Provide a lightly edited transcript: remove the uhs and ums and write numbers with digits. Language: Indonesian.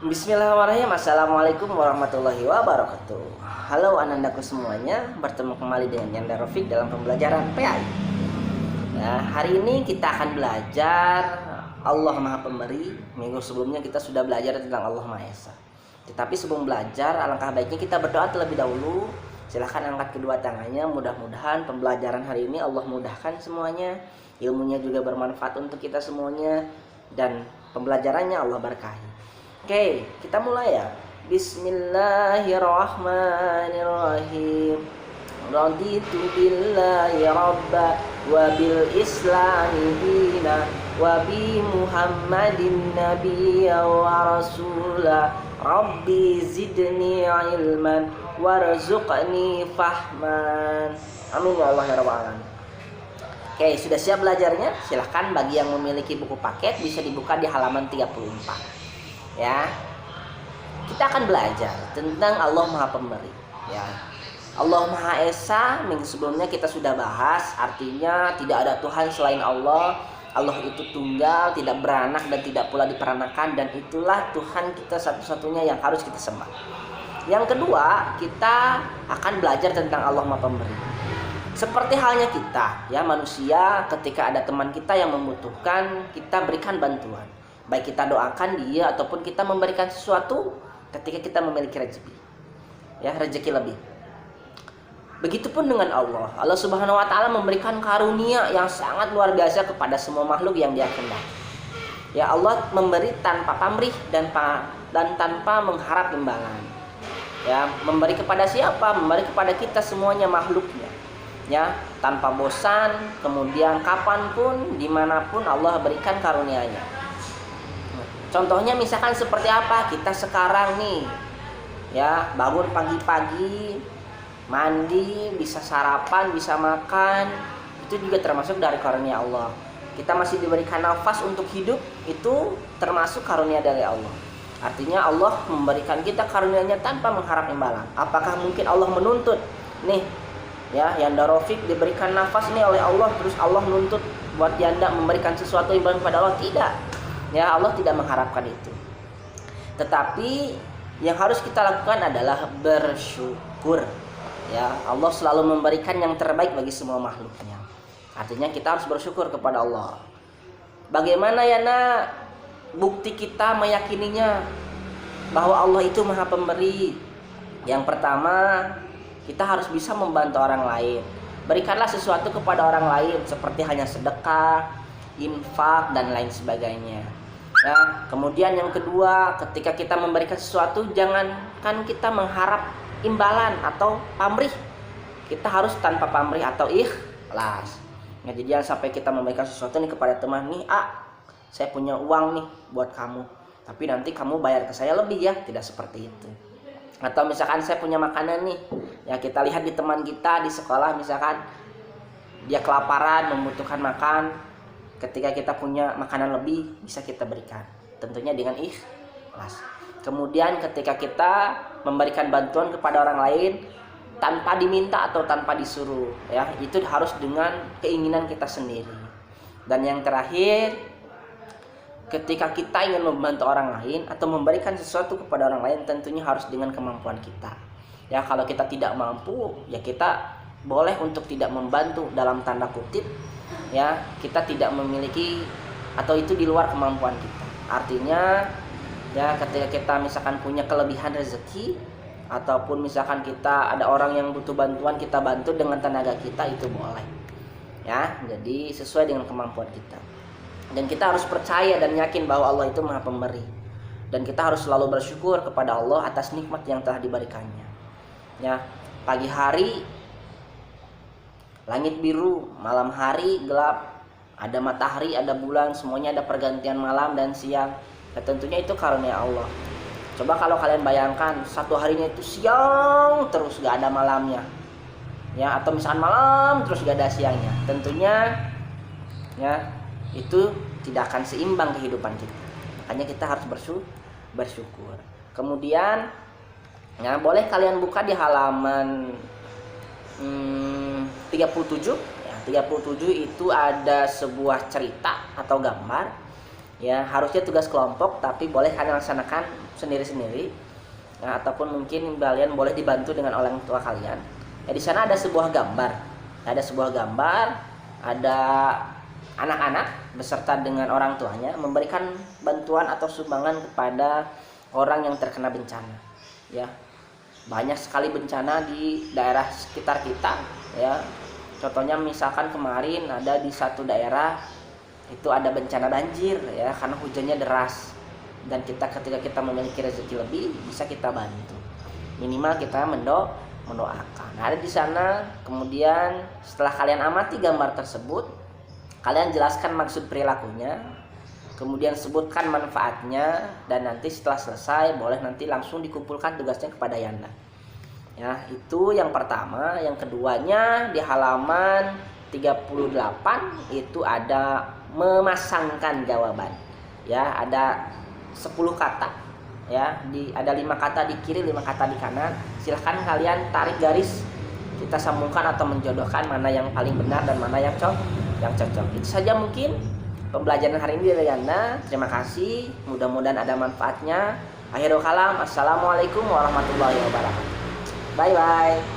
Bismillahirrahmanirrahim. Assalamualaikum warahmatullahi wabarakatuh. Halo anandaku semuanya, bertemu kembali dengan Yanda Rafiq dalam pembelajaran PAI. Nah, hari ini kita akan belajar Allah Maha Pemberi. Minggu sebelumnya kita sudah belajar tentang Allah Maha Esa. Tetapi sebelum belajar, alangkah baiknya kita berdoa terlebih dahulu. Silahkan angkat kedua tangannya. Mudah-mudahan pembelajaran hari ini Allah mudahkan semuanya, ilmunya juga bermanfaat untuk kita semuanya, dan pembelajarannya Allah berkahi. Oke, kita mulai ya. Bismillahirrahmanirrahim. Raditu billahi rabba wa bil islami dina wa bi muhammadin nabiyya wa rasula. Rabbi zidni ilman warzuqni fahman. Amin ya Allah ya rabbal alamin. Oke, sudah siap belajarnya? Silahkan bagi yang memiliki buku paket bisa dibuka di halaman 34. Ya, kita akan belajar tentang Allah Maha Pemberi. Ya, Allah Maha Esa. Minggu sebelumnya kita sudah bahas, artinya tidak ada Tuhan selain Allah. Allah itu tunggal, tidak beranak dan tidak pula diperanakan, dan itulah Tuhan kita satu-satunya yang harus kita sembah. Yang kedua, kita akan belajar tentang Allah Maha Pemberi. Seperti halnya kita, ya manusia, ketika ada teman kita yang membutuhkan, kita berikan bantuan. Baik kita doakan dia ataupun kita memberikan sesuatu ketika kita memiliki rezeki. Ya, rezeki lebih. Begitupun dengan Allah. Allah Subhanahu wa taala memberikan karunia yang sangat luar biasa kepada semua makhluk yang Dia kehendaki. Ya, Allah memberi tanpa pamrih dan tanpa mengharap imbalan. Ya, memberi kepada siapa? Memberi kepada kita semuanya makhluknya. Ya, tanpa bosan, kemudian kapanpun, dimanapun Allah berikan karunia-Nya. Contohnya misalkan seperti apa? Kita sekarang nih, ya, bangun pagi-pagi, mandi, bisa sarapan, bisa makan, itu juga termasuk dari karunia Allah. Kita masih diberikan nafas untuk hidup, itu termasuk karunia dari Allah. Artinya Allah memberikan kita karunia-Nya tanpa mengharap imbalan. Apakah mungkin Allah menuntut? Nih, ya, Yanda Rafiq diberikan nafas nih oleh Allah, terus Allah menuntut buat Yanda memberikan sesuatu imbalan kepada Allah? Tidak. Ya, Allah tidak mengharapkan itu. Tetapi yang harus kita lakukan adalah bersyukur. Ya, Allah selalu memberikan yang terbaik bagi semua makhluknya. Artinya kita harus bersyukur kepada Allah. Bagaimana ya nak bukti kita meyakininya bahwa Allah itu Maha Pemberi? Yang pertama, kita harus bisa membantu orang lain. Berikanlah sesuatu kepada orang lain, seperti hanya sedekah, infak, dan lain sebagainya. Ya, kemudian yang kedua, ketika kita memberikan sesuatu, jangankan kita mengharap imbalan atau pamrih. Kita harus tanpa pamrih atau ikhlas. Ya, jadi jangan sampai kita memberikan sesuatu nih kepada teman, nih, saya punya uang nih buat kamu, tapi nanti kamu bayar ke saya lebih ya. Tidak seperti itu. Atau misalkan saya punya makanan nih, ya kita lihat di teman kita di sekolah, misalkan dia kelaparan, membutuhkan makan. Ketika kita punya makanan lebih, bisa kita berikan, tentunya dengan ikhlas. Kemudian ketika kita memberikan bantuan kepada orang lain tanpa diminta atau tanpa disuruh, ya, itu harus dengan keinginan kita sendiri. Dan yang terakhir, ketika kita ingin membantu orang lain atau memberikan sesuatu kepada orang lain, tentunya harus dengan kemampuan kita. Ya, kalau kita tidak mampu, ya kita boleh untuk tidak membantu dalam tanda kutip. Ya, kita tidak memiliki atau itu di luar kemampuan kita. Artinya, ya, ketika kita misalkan punya kelebihan rezeki ataupun misalkan kita ada orang yang butuh bantuan, kita bantu dengan tenaga kita, itu boleh. Ya, jadi sesuai dengan kemampuan kita. Dan kita harus percaya dan yakin bahwa Allah itu Maha Pemberi. Dan kita harus selalu bersyukur kepada Allah atas nikmat yang telah diberikannya. Ya, pagi hari langit biru, malam hari gelap, ada matahari, ada bulan, semuanya ada pergantian malam dan siang. Ya, tentunya itu karunia Allah. Coba kalau kalian bayangkan satu harinya itu siang terus gak ada malamnya, ya, atau misalkan malam terus gak ada siangnya, tentunya, ya, itu tidak akan seimbang kehidupan kita. Makanya kita harus bersyukur. Kemudian, ya, boleh kalian buka di halaman 37. Ya, 37 itu ada sebuah cerita atau gambar Ya, harusnya tugas kelompok, tapi boleh kalian laksanakan sendiri-sendiri. Nah, ataupun mungkin kalian boleh dibantu dengan orang tua kalian. Ya, di sana ada sebuah gambar. Ada sebuah gambar, ada anak-anak beserta dengan orang tuanya memberikan bantuan atau sumbangan kepada orang yang terkena bencana. Ya, banyak sekali bencana di daerah sekitar kita. Ya, contohnya misalkan kemarin ada di satu daerah itu ada bencana banjir ya, karena hujannya deras, dan ketika kita memiliki rezeki lebih bisa kita bantu, minimal kita mendoakan. Nah, ada di sana. Kemudian setelah kalian amati gambar tersebut, kalian jelaskan maksud perilakunya, kemudian sebutkan manfaatnya, dan nanti setelah selesai boleh nanti langsung dikumpulkan tugasnya kepada Yanda. Ya, itu yang pertama. Yang keduanya di halaman 38 itu ada memasangkan jawaban. Ya, ada 10 kata. Ya, ada 5 kata di kiri, 5 kata di kanan. Silahkan kalian tarik garis, kita sambungkan atau menjodohkan mana yang paling benar dan mana yang cocok. Itu saja mungkin pembelajaran hari ini dari Anda. Terima kasih, mudah-mudahan ada manfaatnya. Akhirul kalam, assalamualaikum warahmatullahi wabarakatuh. Bye bye.